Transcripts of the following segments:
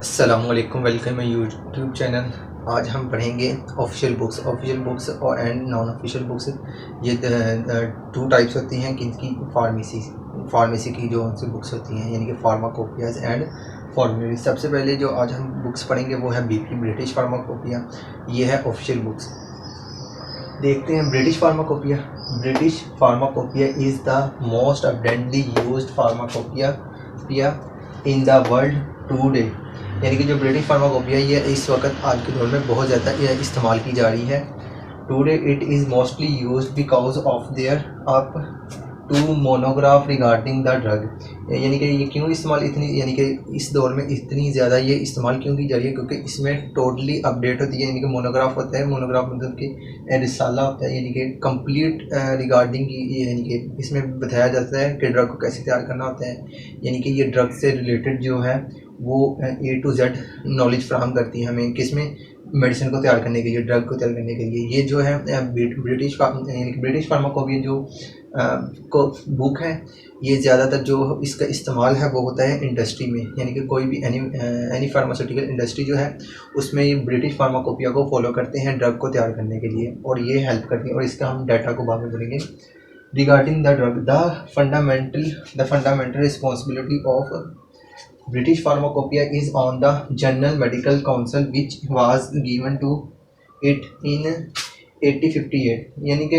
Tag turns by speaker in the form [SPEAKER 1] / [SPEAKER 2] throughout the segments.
[SPEAKER 1] अस्सलामुअलैकुम, welcome my YouTube channel. आज हम पढ़ेंगे ऑफिशियल बुक्स और एंड नॉन ऑफिशियल बुक्स। ये टू टाइप्स होती हैं किनकी, फार्मेसी की जो उनसे बुक्स होती हैं, यानी कि फार्माकोपियाज एंड फॉर्मुलरी। सबसे पहले जो आज हम बुक्स पढ़ेंगे वो है बीपी, ब्रिटिश फार्माकोपिया। ये है ऑफिशियल बुक्स। देखते हैं British pharmacopoeia. British pharmacopoeia is the most abundantly used pharmacopoeia in the world today. यानी कि जो ब्रिटिश फार्माकोपिया ये इस वक्त आज के दौर में बहुत ज़्यादा इस्तेमाल की जा रही है। Today it is mostly used because of their up to monograph regarding the drug. यानी कि ये क्यों इस्तेमाल इतनी, यानी कि इस दौर में इतनी ज़्यादा ये इस्तेमाल क्यों की जा रही है, क्योंकि इसमें टोटली अपडेट होती है। यानी कि मोनोग्राफ होता है, मोनोग्राफ मतलब कि रिसाला होता है, यानी कि कंप्लीट रिगार्डिंग की, यानी कि इसमें बताया जाता है कि ड्रग को कैसे तैयार करना होता है। यानी कि ये ड्रग से रिलेटेड जो है वो A to Z नॉलेज फ्राहम करती है हमें, किसमें, मेडिसिन को तैयार करने के लिए, ड्रग को तैयार करने के लिए। ये जो है ब्रिटिश फार्माकोपिया जो को बुक है, ये ज़्यादातर जो इसका इस्तेमाल है वो होता है इंडस्ट्री में। यानी कि कोई भी एनी फार्मास्यूटिकल इंडस्ट्री जो है उसमें ये ब्रिटिश फार्माकोपिया को फॉलो करते हैं ड्रग को तैयार करने के लिए, और ये हेल्प करती है। और इसका हम डाटा को बाद में पढ़ेंगे। Regarding the drug, the fundamental responsibility of British Pharmacopoeia is on the General Medical Council which was given to it in 1858। यानी कि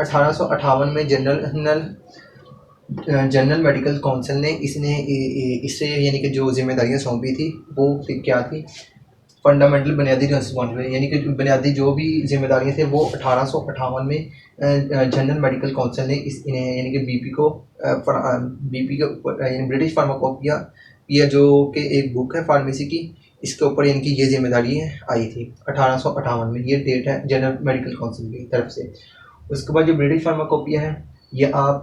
[SPEAKER 1] 1858 में जनरल मेडिकल काउंसिल ने इससे यानी कि जो जिम्मेदारियां सौंपी थी वो क्या थी, फंडामेंटल बुनियादी रिस्पॉन्सिबिलिटी, यानी कि बुनियादी जो भी जिम्मेदारियां थे वो 1858 में जनरल मेडिकल काउंसिल ने यानी कि बीपी को यानी ब्रिटिश फार्माकोपिया ये जो कि एक बुक है फार्मेसी की, इसके ऊपर इनकी ये जिम्मेदारी आई थी 1858 में। ये डेट है जनरल मेडिकल काउंसिल की तरफ से। उसके बाद जो ब्रिटिश फार्माकोपिया है, ये आप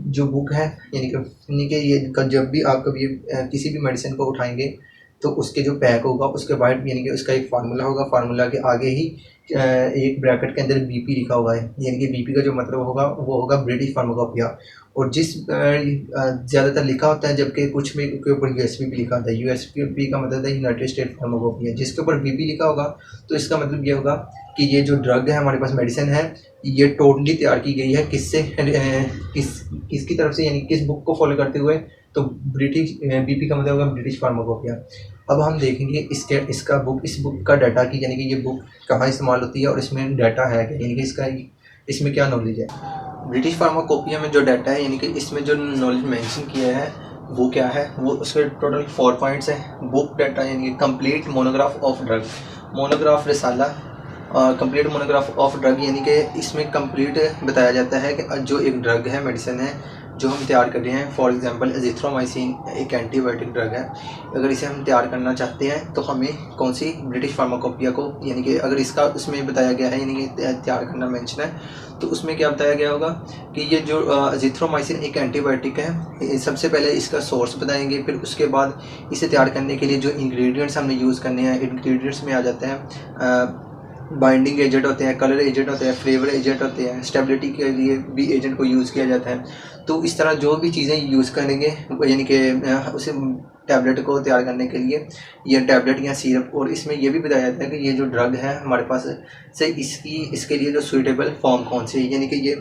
[SPEAKER 1] जो बुक है, यानी कि ये जब भी आप कभी किसी भी मेडिसिन को उठाएंगे तो उसके जो पैक होगा उसके बाद यानी कि उसका एक फार्मूला होगा, फार्मूला के आगे ही एक ब्रैकेट के अंदर बीपी लिखा हुआ है। यानी कि बीपी का जो मतलब होगा वो होगा ब्रिटिश फार्माकोपिया। और जिस ज़्यादातर लिखा होता है, जबकि कुछ में के ऊपर यूएसपी भी लिखा होता है। यूएसपी का मतलब है यूनाइटेड स्टेट फार्माकोपिया। जिसके ऊपर बीपी लिखा होगा तो इसका मतलब ये होगा कि ये जो ड्रग है हमारे पास, मेडिसिन है, ये टोटली तैयार की गई है किससे, किसकी तरफ से, यानी किस बुक को फॉलो करते हुए। तो ब्रिटिश बीपी का मतलब होगा ब्रिटिश फार्माकोपिया। अब हम देखेंगे इस बुक का डाटा की, यानी कि ये बुक कहाँ इस्तेमाल होती है और इसमें डाटा है क्या, यानी कि इसमें क्या नॉलेज है। ब्रिटिश फार्माकोपिया में जो डाटा है, यानी कि इसमें जो नॉलेज मेंशन किया है वो क्या है, वो उसके टोटल 4 पॉइंट्स है। बुक डाटा यानी कि complete monograph of drug, monograph रिसाला, कंप्लीट मोनोग्राफ ऑफ ड्रग, यानी कि इसमें कंप्लीट बताया जाता है कि जो एक ड्रग है, मेडिसिन है जो हम तैयार कर रहे हैं। फॉर एग्जांपल एजिथ्रोमाइसिन एक एंटीबायोटिक ड्रग है। अगर इसे हम तैयार करना चाहते हैं तो हमें कौन सी ब्रिटिश फार्माकोपिया को, यानी कि अगर इसका उसमें बताया गया है, यानी कि तैयार करना मेंशन है, तो उसमें क्या बताया गया होगा कि ये जो एजिथ्रोमाइसिन एक एंटीबायोटिक है, सबसे पहले इसका सोर्स बताएंगे, फिर उसके बाद इसे तैयार करने के लिए जो इंग्रेडिएंट्स हमने यूज़ करने हैं, इंग्रेडिएंट्स में आ जाते हैं बाइंडिंग एजेंट होते हैं, कलर एजेंट होते हैं, फ्लेवर एजेंट होते हैं, स्टेबिलिटी के लिए भी एजेंट को यूज़ किया जाता है। तो इस तरह जो भी चीज़ें यूज़ करेंगे, यानी कि उसे टैबलेट को तैयार करने के लिए, या टैबलेट या सिरप। और इसमें यह भी बताया जाता है कि ये जो ड्रग है हमारे पास से इसके लिए जो सूटेबल फॉर्म कौन सी है, यानी कि ये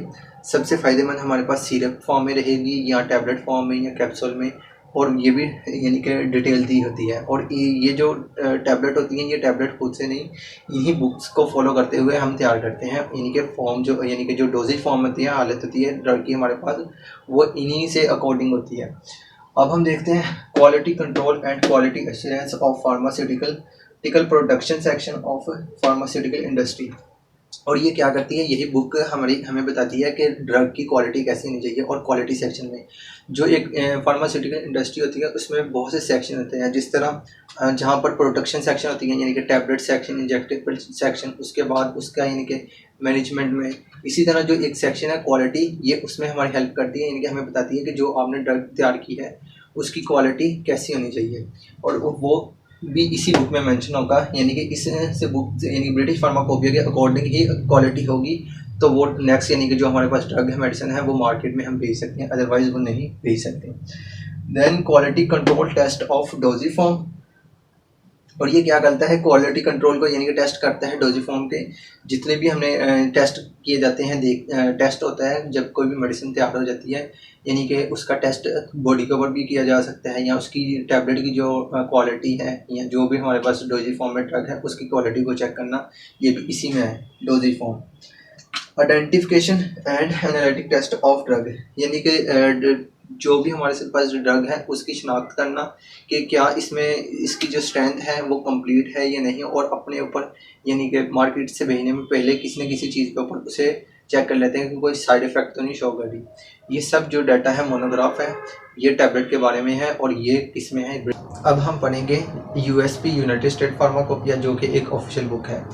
[SPEAKER 1] सबसे फ़ायदेमंद हमारे पास सिरप फॉर्म में रहेगी या टैबलेट फॉर्म में या कैप्सूल में। और ये भी यानी कि डिटेल दी होती है। और ये जो टैबलेट होती हैं, ये टैबलेट खुद से नहीं, इन्हीं बुक्स को फॉलो करते हुए हम तैयार करते हैं। यानी कि फॉर्म जो, यानी कि जो डोजेज फॉर्म होती है, हालत होती है ड्रग की हमारे पास, वो इन्हीं से अकॉर्डिंग होती है। अब हम देखते हैं quality control and quality assurance of pharmaceutical production section of pharmaceutical industry. और ये क्या करती है, यही बुक हमें बताती है कि ड्रग की क्वालिटी कैसी होनी चाहिए। और क्वालिटी सेक्शन में जो एक फार्मास्यूटिकल इंडस्ट्री होती है उसमें बहुत से सेक्शन होते हैं। जिस तरह जहाँ पर प्रोडक्शन सेक्शन होती है, यानी कि टैबलेट सेक्शन, इंजेक्टेबल सेक्शन, उसके बाद उसका यानी कि मैनेजमेंट में। इसी तरह जो एक सेक्शन है क्वालिटी, ये उसमें हमारी हेल्प करती है, यानी कि हमें बताती है कि जो आपने ड्रग तैयार की है उसकी क्वालिटी कैसी होनी चाहिए। और वो भी इसी बुक में मेंशन होगा, यानी कि इस से बुक, यानी ब्रिटिश फार्माकोपिया के अकॉर्डिंग ही क्वालिटी होगी। तो वो नेक्स्ट, यानी कि जो हमारे पास ड्रग है, मेडिसिन है, वो मार्केट में हम भेज सकते हैं, अदरवाइज वो नहीं भेज सकते। Then quality control test of dosages form, और ये क्या करता है, क्वालिटी कंट्रोल को यानी कि टेस्ट करता है डोजिफॉर्म के जितने भी हमने टेस्ट किए जाते हैं। टेस्ट होता है जब कोई भी मेडिसिन तैयार हो जाती है, यानी कि उसका टेस्ट बॉडी के ऊपर भी किया जा सकता है, या उसकी टैबलेट की जो क्वालिटी है या जो भी हमारे पास डोजिफॉर्म में ड्रग है उसकी क्वालिटी को चेक करना, ये भी इसी में है dosage form. Identification and analytic test of drug, यानी कि जो भी हमारे पास ड्रग है उसकी शिनाख्त करना कि क्या इसमें इसकी जो स्ट्रेंथ है वो कंप्लीट है या नहीं, और अपने ऊपर यानी कि मार्केट से भेजने में पहले किसी न किसी चीज़ के ऊपर उसे चेक कर लेते हैं कि कोई साइड इफ़ेक्ट तो नहीं शो कर रही। ये सब जो डाटा है मोनोग्राफ है, ये टैबलेट के बारे में है और ये किसमें है। अब हम पढ़ेंगे यूएसपी यूनाइटेड स्टेट फार्माकोपिया, जो कि एक ऑफिशियल बुक है।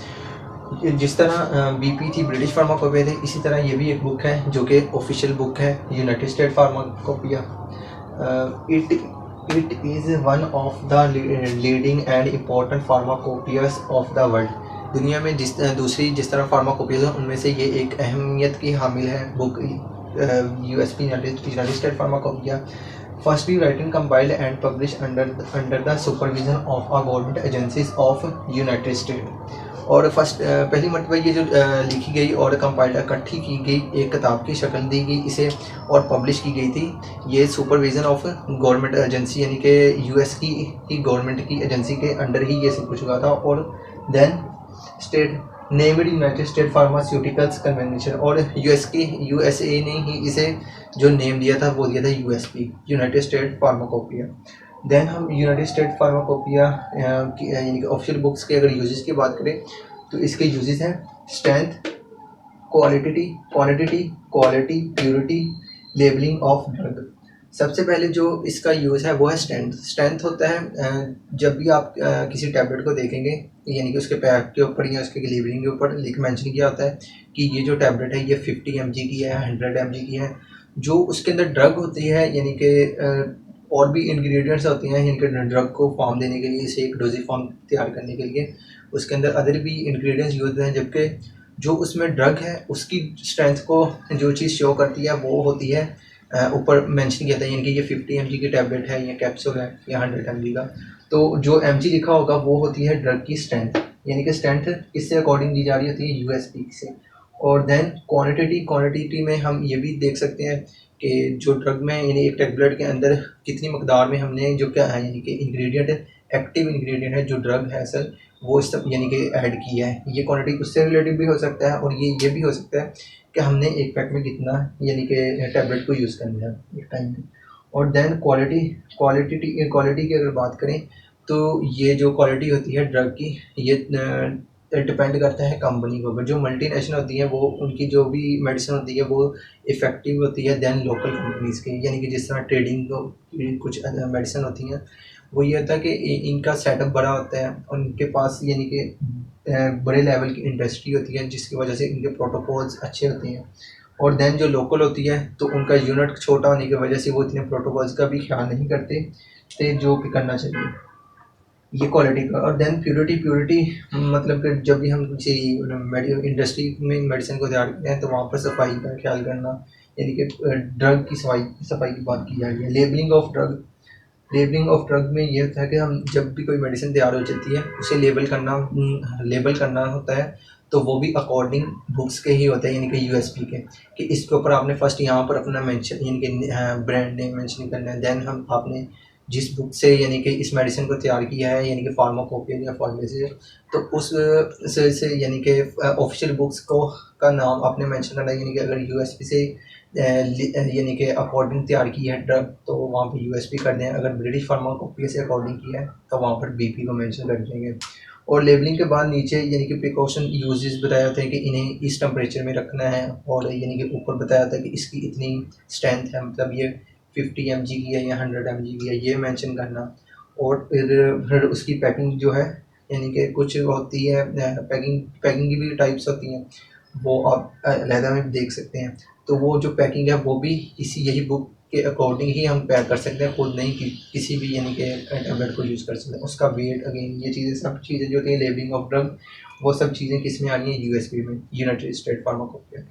[SPEAKER 1] जिस तरह बीपी थी ब्रिटिश फार्माकोपिया थी, इसी तरह ये भी एक बुक है जो कि ऑफिशियल बुक है United State pharmacopoeia. It is one of the leading and important pharmacopoeias of the world. दुनिया में जिस तरह फार्माकोपियास हैं उनमें से ये एक अहमियत की हामिल है book USP United State pharmacopoeia. Firstly writing compiled and publish under the supervision of a government agencies of United state. और पहली मरतबा ये जो लिखी गई और कंपाइल्ड इकट्ठी की गई एक किताब की शक्ल दी गई इसे और पब्लिश की गई थी। ये सुपरविज़न ऑफ गवर्नमेंट एजेंसी यानी कि यूएस की गवर्नमेंट की एजेंसी के अंडर ही ये सब कुछ हुआ था। और then state named United State Pharmaceuticals Convention, और यूएसए ने ही इसे जो नेम दिया था वो दिया था USP United State Pharmacopeia. Then हम यूनाइटेड स्टेट फार्माकोपिया यानी कि ऑफिशियल बुक्स के अगर यूजेस की बात करें तो इसके यूजेस हैं strength, quantity, quality, purity, labelling of drug. सबसे पहले जो इसका यूज़ है वो है स्ट्रेंथ। स्ट्रेंथ होता है जब भी आप किसी टैबलेट को देखेंगे यानी कि उसके पैक के ऊपर या उसके लेबलिंग के ऊपर मेंशन किया होता है कि ये जो टैबलेट है ये 50 mg की है, 100 mg की है। जो उसके अंदर ड्रग होती है यानी कि और भी इंग्रेडिएंट्स होते हैं इनके ड्रग को फॉर्म देने के लिए, इसे एक डोजी फॉर्म तैयार करने के लिए उसके अंदर अदर भी इंग्रेडिएंट्स यूज होते हैं, जबकि जो उसमें ड्रग है उसकी स्ट्रेंथ को जो चीज़ शो करती है वो होती है ऊपर मेंशन किया था, यानी कि ये 50 mg की टैबलेट है या कैप्सूल है या 100 mg का। तो जो mg लिखा होगा वो होती है ड्रग की स्ट्रेंथ, यानी कि स्ट्रेंथ किससे अकॉर्डिंग दी जा रही होती है, यूएसपी से। और देन क्वांटिटी में हम ये भी देख सकते हैं कि जो ड्रग में यानी एक टैबलेट के अंदर कितनी मकदार में हमने जो क्या है यानी कि इंग्रेडिएंट एक्टिव इंग्रेडिएंट है जो ड्रग है असल वो सब यानी कि ऐड किया है। ये क्वांटिटी उससे रिलेटेड भी हो सकता है और ये भी हो सकता है कि हमने एक पैक में कितना यानी कि टैबलेट को यूज़ करना है एक टाइम में। और देन क्वालिटी की अगर बात करें तो ये जो क्वालिटी होती है ड्रग की ये डिपेंड करता है कंपनी के ऊपर। जो मल्टीनेशनल होती है वो उनकी जो भी मेडिसिन होती है वो इफ़ेक्टिव होती है देन लोकल कंपनीज़ की, यानी कि जिस तरह ट्रेडिंग की कुछ मेडिसिन होती हैं वो ये होता है कि इनका सेटअप बड़ा होता है और इनके पास यानी कि बड़े लेवल की इंडस्ट्री होती है जिसकी वजह से इनके प्रोटोकॉल्स अच्छे होते हैं। और देन जो लोकल होती है तो उनका यूनिट छोटा होने की वजह से वो इतने प्रोटोकॉल्स का भी ख्याल नहीं करते थे जो कि करना चाहिए, ये क्वालिटी का। और देन प्योरिटी मतलब कि जब भी हम किसी इंडस्ट्री में मेडिसिन को तैयार करते हैं तो वहाँ पर सफाई का ख्याल करना, यानी कि ड्रग की सफाई की बात की जा रही है। लेबलिंग ऑफ ड्रग में ये होता है कि हम जब भी कोई मेडिसिन तैयार हो जाती है उसे लेबल करना होता है तो वो भी अकॉर्डिंग बुक्स के ही होता है, यानी कि यूएसपी के, कि इसके ऊपर आपने फर्स्ट यहाँ पर अपना मेंशन यानी कि ब्रांड नेम मेंशन करना है। देन हम आपने जिस बुक से यानी कि इस मेडिसिन को तैयार किया है यानी कि फार्माकोपिया या फार्मेसी तो उस से यानी कि ऑफिशियल बुक्स को का नाम आपने मेंशन करना है, यानी कि अगर यूएसपी से यानी कि अकॉर्डिंग तैयार की है ड्रग तो वहाँ पर यूएसपी कर दें, अगर ब्रिटिश फार्माकोपिया से अकॉर्डिंग किया है तो वहाँ पर बीपी को मेंशन कर देंगे। और लेबलिंग के बाद नीचे यानी कि प्रिकॉशन यूजेस बताया जाता है कि इन्हें इस टेम्परेचर में रखना है, और यानी कि ऊपर बताया जाता है कि इसकी इतनी स्ट्रेंथ है, मतलब ये 50 mg की है या 100 mg की है, ये मेंशन करना। और फिर उसकी पैकिंग जो है यानी कि कुछ होती है पैकिंग की भी टाइप्स होती हैं वो आप अलहदा में देख सकते हैं। तो वो जो पैकिंग है वो भी यही बुक के अकॉर्डिंग ही हम पैक कर सकते हैं, खुद नहीं किसी भी यानी कि टैबलेट को यूज़ कर सकते हैं। उसका वेट अगेन ये चीज़ें सब चीज़ें जो होती हैं लेबलिंग ऑफ ड्रग वो सब चीज़ें किस में आ रही हैं यूएसपी में यूनाइटेड स्टेट फार्माकोपिया।